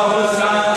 हुसैन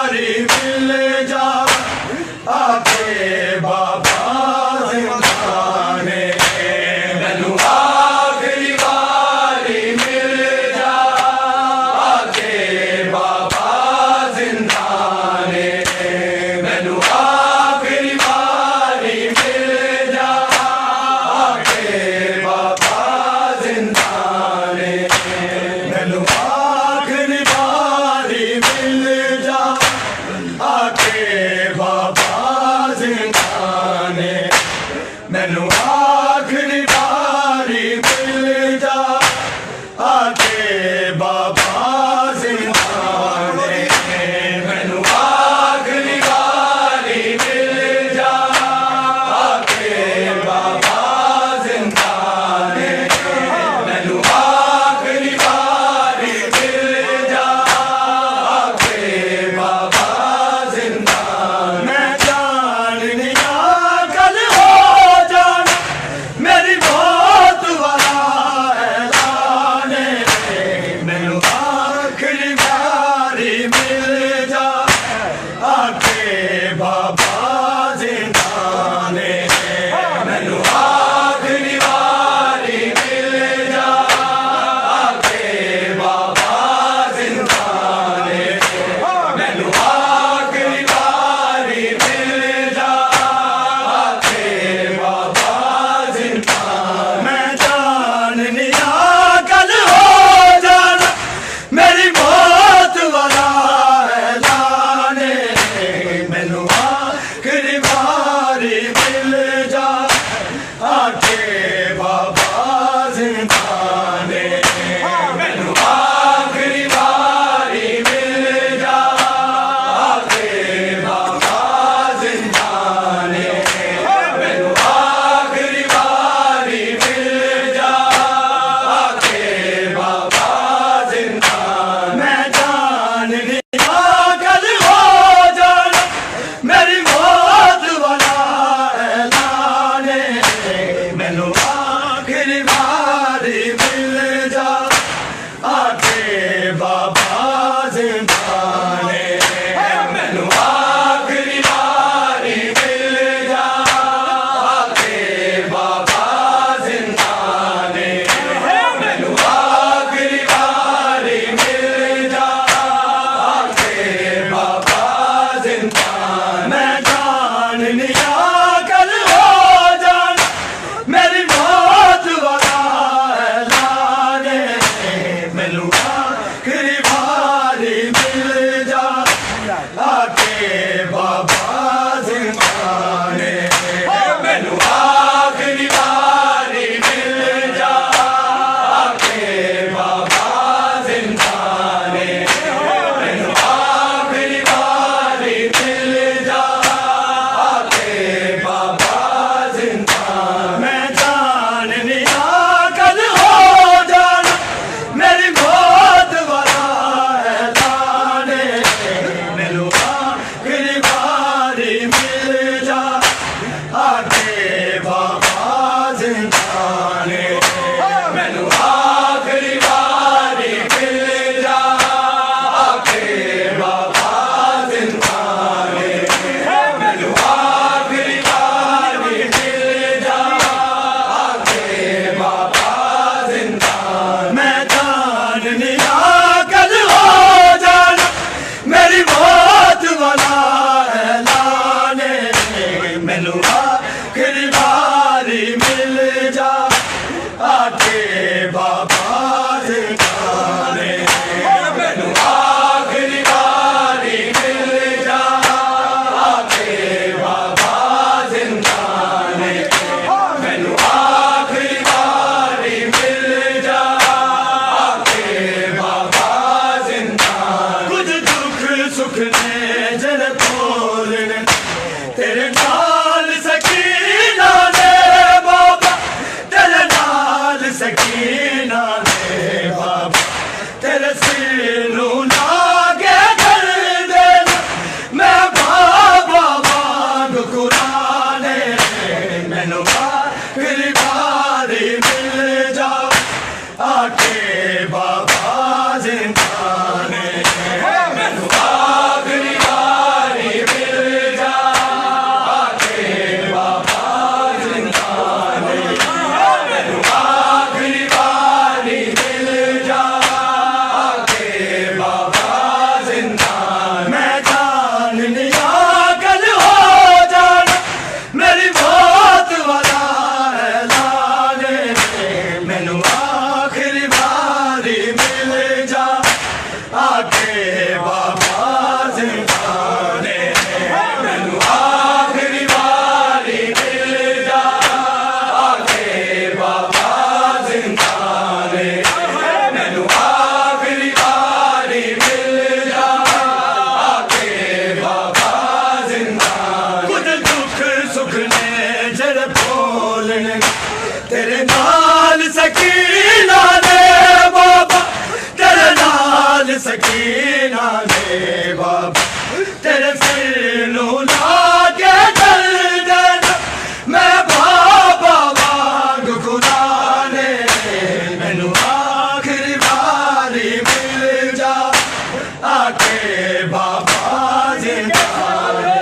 आके बाबा जिंदाने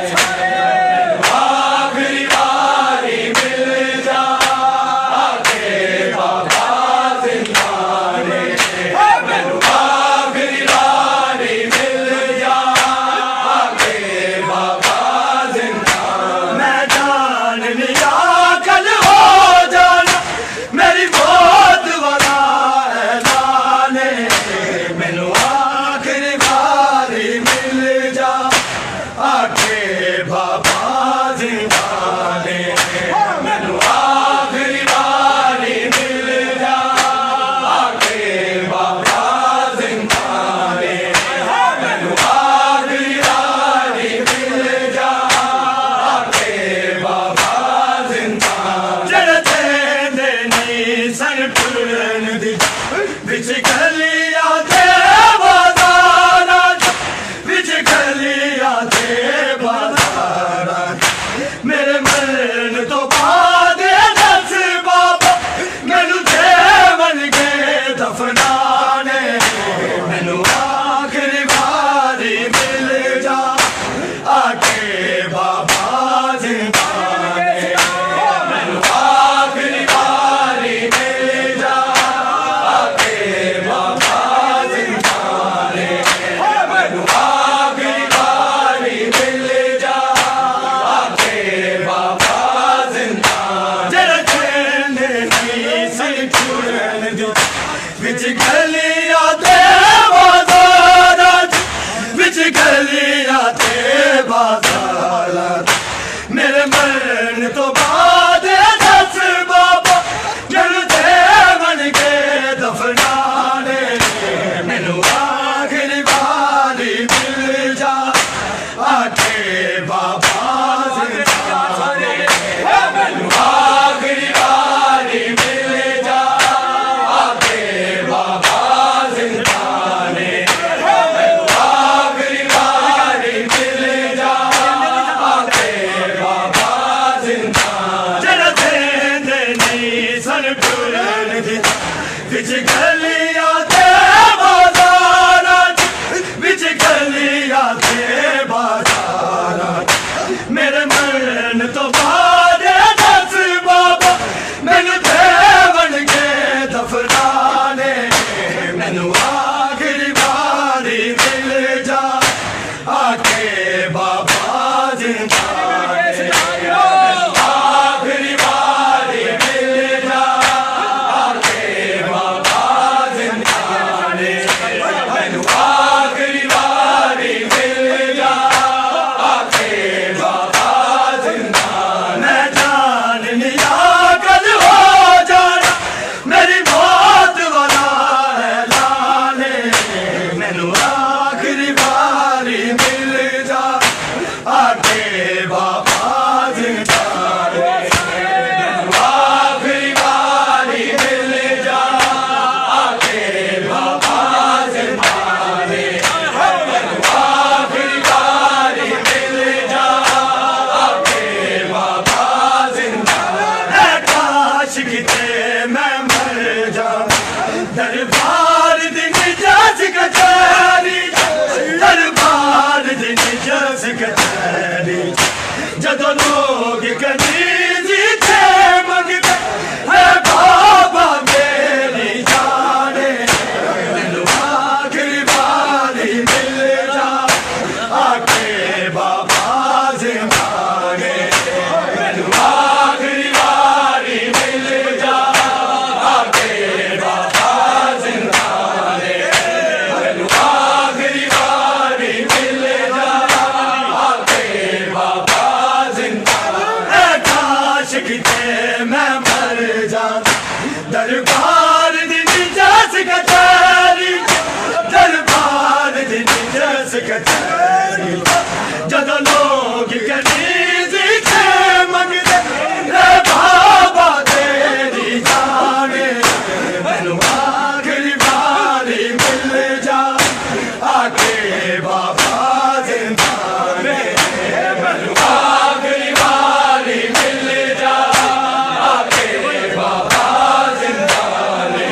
आखिरी बारी मिल जा आके बाबा जिंदाने मैनू आखिरी बारी मिल जा आके बाबा जिंदाने मैं जान लिया कल हो जाना मेरी मौत वाला ऐलान मैनू आखिरी बारी मिल जा आके बाबा जिंदाने मैनू आखिरी बारी मिल जा आके बाबा जिंदाने मैनू आखिरी बारी मिल जा आके बाबा जिंदाने जड़ते नहीं सन टुरन दी बिच गलियां ते बाजारां बिच गलियां ते बाजारां मेरे मरण तो बाद दस बाबा मैनू देवन के दफनाने मैनू आखिरी बारी मिल जा आके बाबा जिंदाने मैनू आखिरी बारी मिल जा आके बाबा जिंदाने मैनू आखिरी बारी मिल जा आके बाबा जिंदाने जरा कहने नहीं सन चुरन दी बिच गलियां ते बाजारां बिच गलियां ते बाजारां मेरे मरण तो बाद दस बाबा मैनू देवन के दफनाने मैनू आखिरी बारी मिल जा आके बाबा जिंदाने मैनू आखिरी बारी मिल जा आके बाबा जिंदाने मैनू आखिरी बारी मिल जा आके बाबा जिंदाने जरा देंदे नहीं सन टुरन दी बिच गलियां ते बाजारां बिच गलियां ते बाजारां मेरे मरण तो बाद दस बाबा मैनू देवन के दफनाने मैनू आखिरी बारी मिल जा आके बाबा जिंदाने आखिरी बारी मिल जा आके बाबा जिंदाने मैनू आखिरी बारी मिल जा आके बाबा जिंदाने मैं जान लिया कल हो जाना मेरी मौत वाला ऐलान मैनू आखिरी बारी मिल जा आके बाबा जिंदाने मैनू आखिरी बारी मिल जा आके बाबा जिंदाने मैनू आखिरी बारी मिल जा आके बाबा जिंदाने काश किते मैं मर जा दरबार दिन जस कचहरी दरबार दिन जस कचहरी जदों लोग कनीजी थे मंगते है बाबा मेरी जाने मैनू आखिरी बारी मिल जा आके बाबा जिंदाने मैनू आखिरी बारी मिल जा आके बाबा जिंदाने मैनू आखिरी बारी मिल जा आके बाबा जिंदाने काश किते मैं मर जा दरबार दिन जस कचहरी दरबार दिन जस कचहरी जदों लोग कनीजी थे मंगते है बाबा तेरी जाने मैनू आखिरी बारी मिल जा आके बाबा जिंदाने मैनू आखिरी बारी मिल जा आके बाबा जिंदाने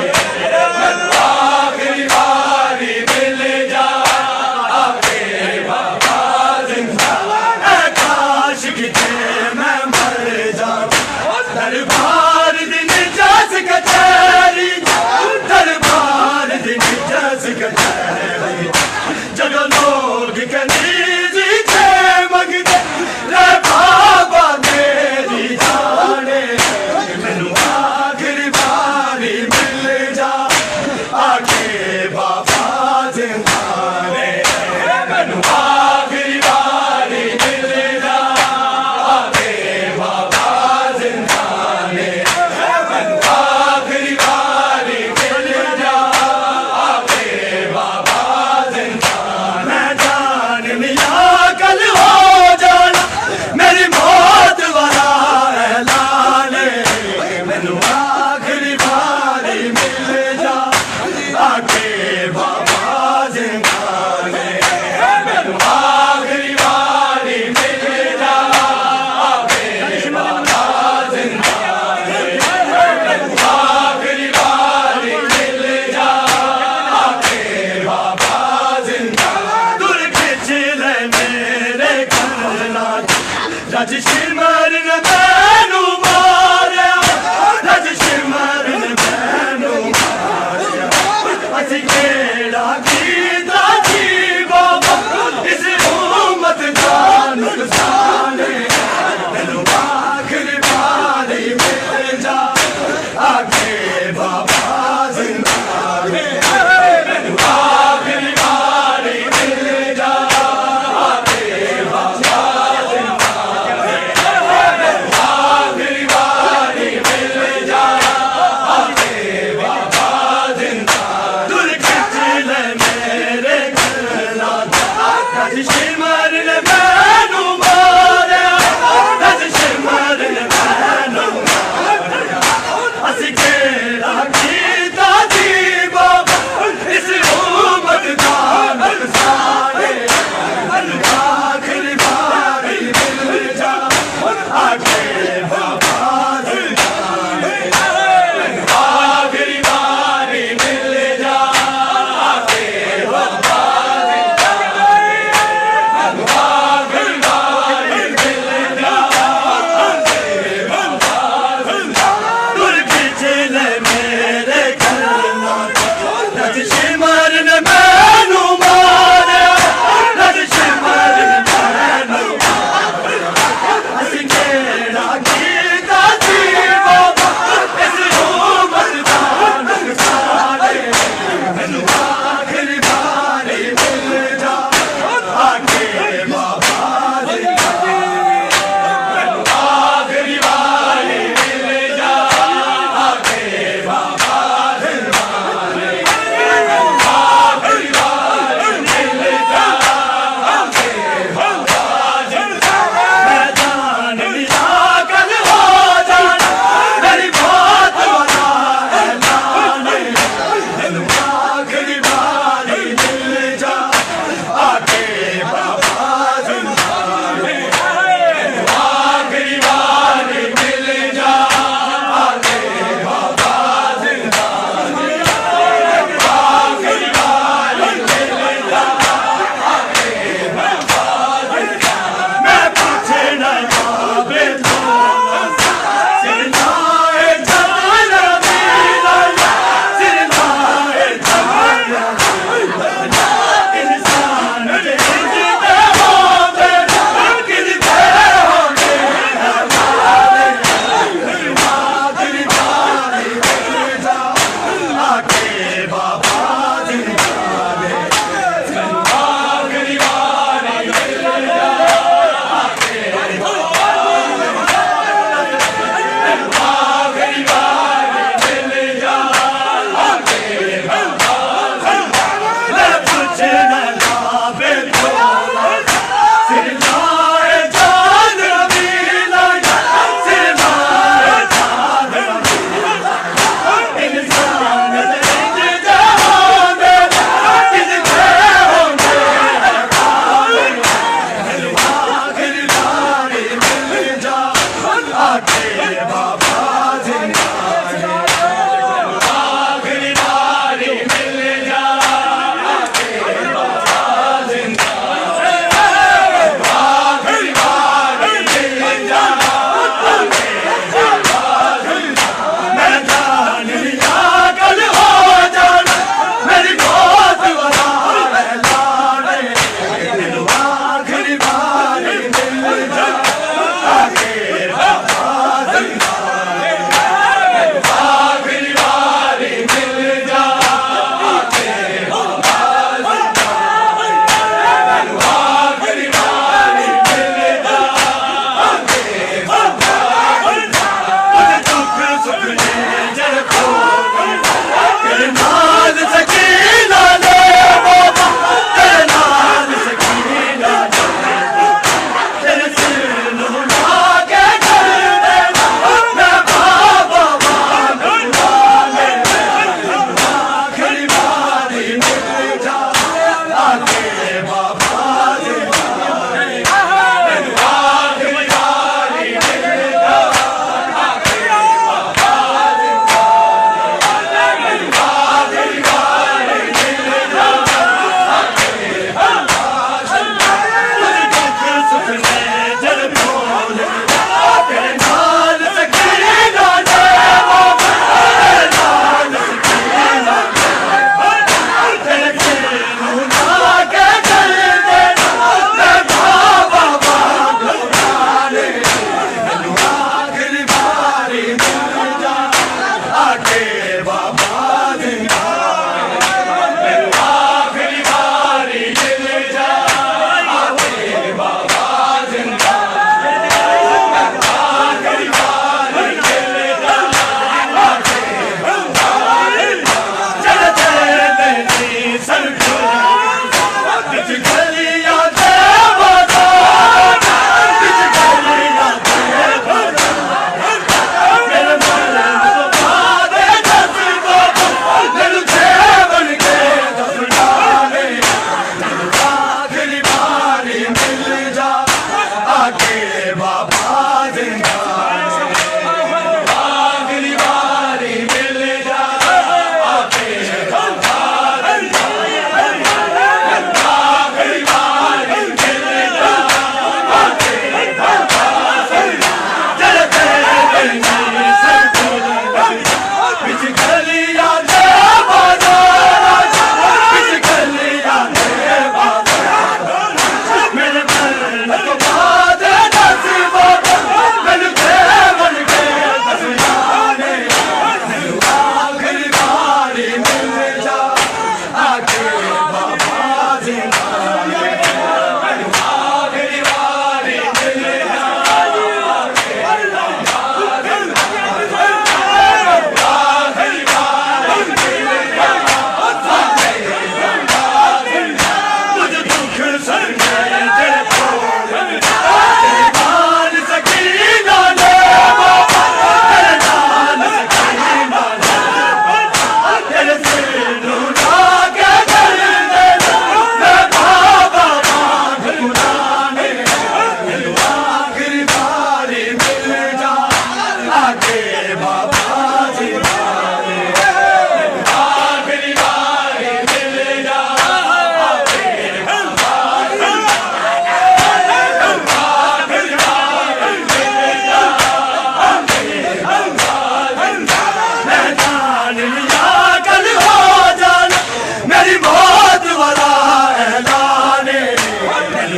मैनू आखिरी बारी मिल जा आके रज शिमर ने मैनू मारिया रज शिमर ने मैनू मारिया असी केड़ा कीता जी बाबा इस उम्मत दा नुकसान मैनू आखिरी बारी मिल जा आगे बाबा जिंदाबाद मैनू आखिरी बारी मिल जा आगे बाबा जिंदाबाद मैनू आखिरी बारी मिल जा आगे बाबा जिंदाबाद दूर खिंच ले मेरे गला रज शिमर ने मैनू मारिया रज शिमर ने मैनू मारिया असी केड़ा कीता जी बाबा इस उम्मत दा नुकसान मैनू आखिरी बारी मिल जा आगे बाबा जिंदाबाद मैनू आखिरी बारी मिल जा आगे बाबा जिंदाबाद मैनू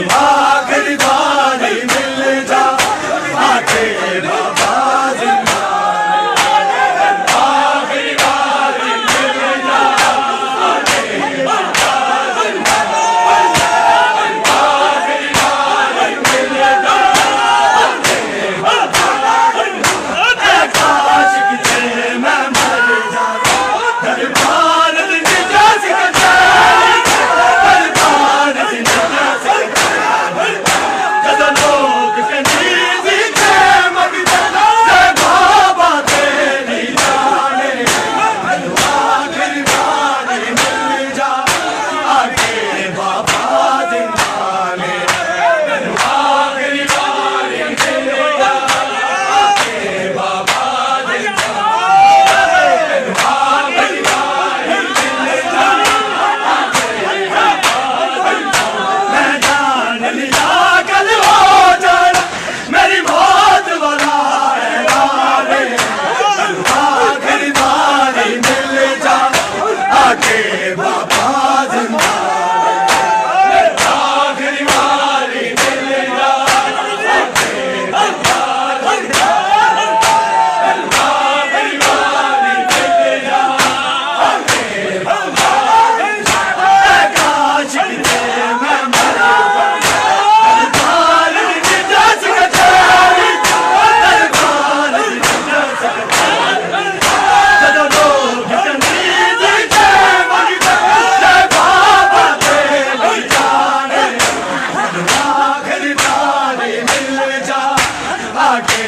आखिरी बारी मिल जा आके बाबा जिंदा आखिरी बारी मिल जा आके बाबा जिंदा आखिरी बारी मिल जा आके बाबा जिंदा काश कि मैं मर जाता दरबार निजात का दरबार निजात जब लोग कंजीजी के मगदा से बाबा तेरी जाने आखिरी बारी मिल जा आके बाबा जिंदा ने आखिरी बारी मिल जा आके बाबा जिंदा आखिरी बारी मिल जा मैं जान लिया कल हो जाना मेरी मौत वाला है गाने आखिरी बारी मिल जा आके बाबा जिंदा आखिरी बारी मिल जा आके बाबा जिंदा आखिरी बारी मिल जा आके बाबा जिंदा काश कि मैं मर जाता दरबार निजात का दरबार निजात का जब लोग कंजीजी के मगदा से बाबा तेरी जाने आखिरी बारी मिल जा आके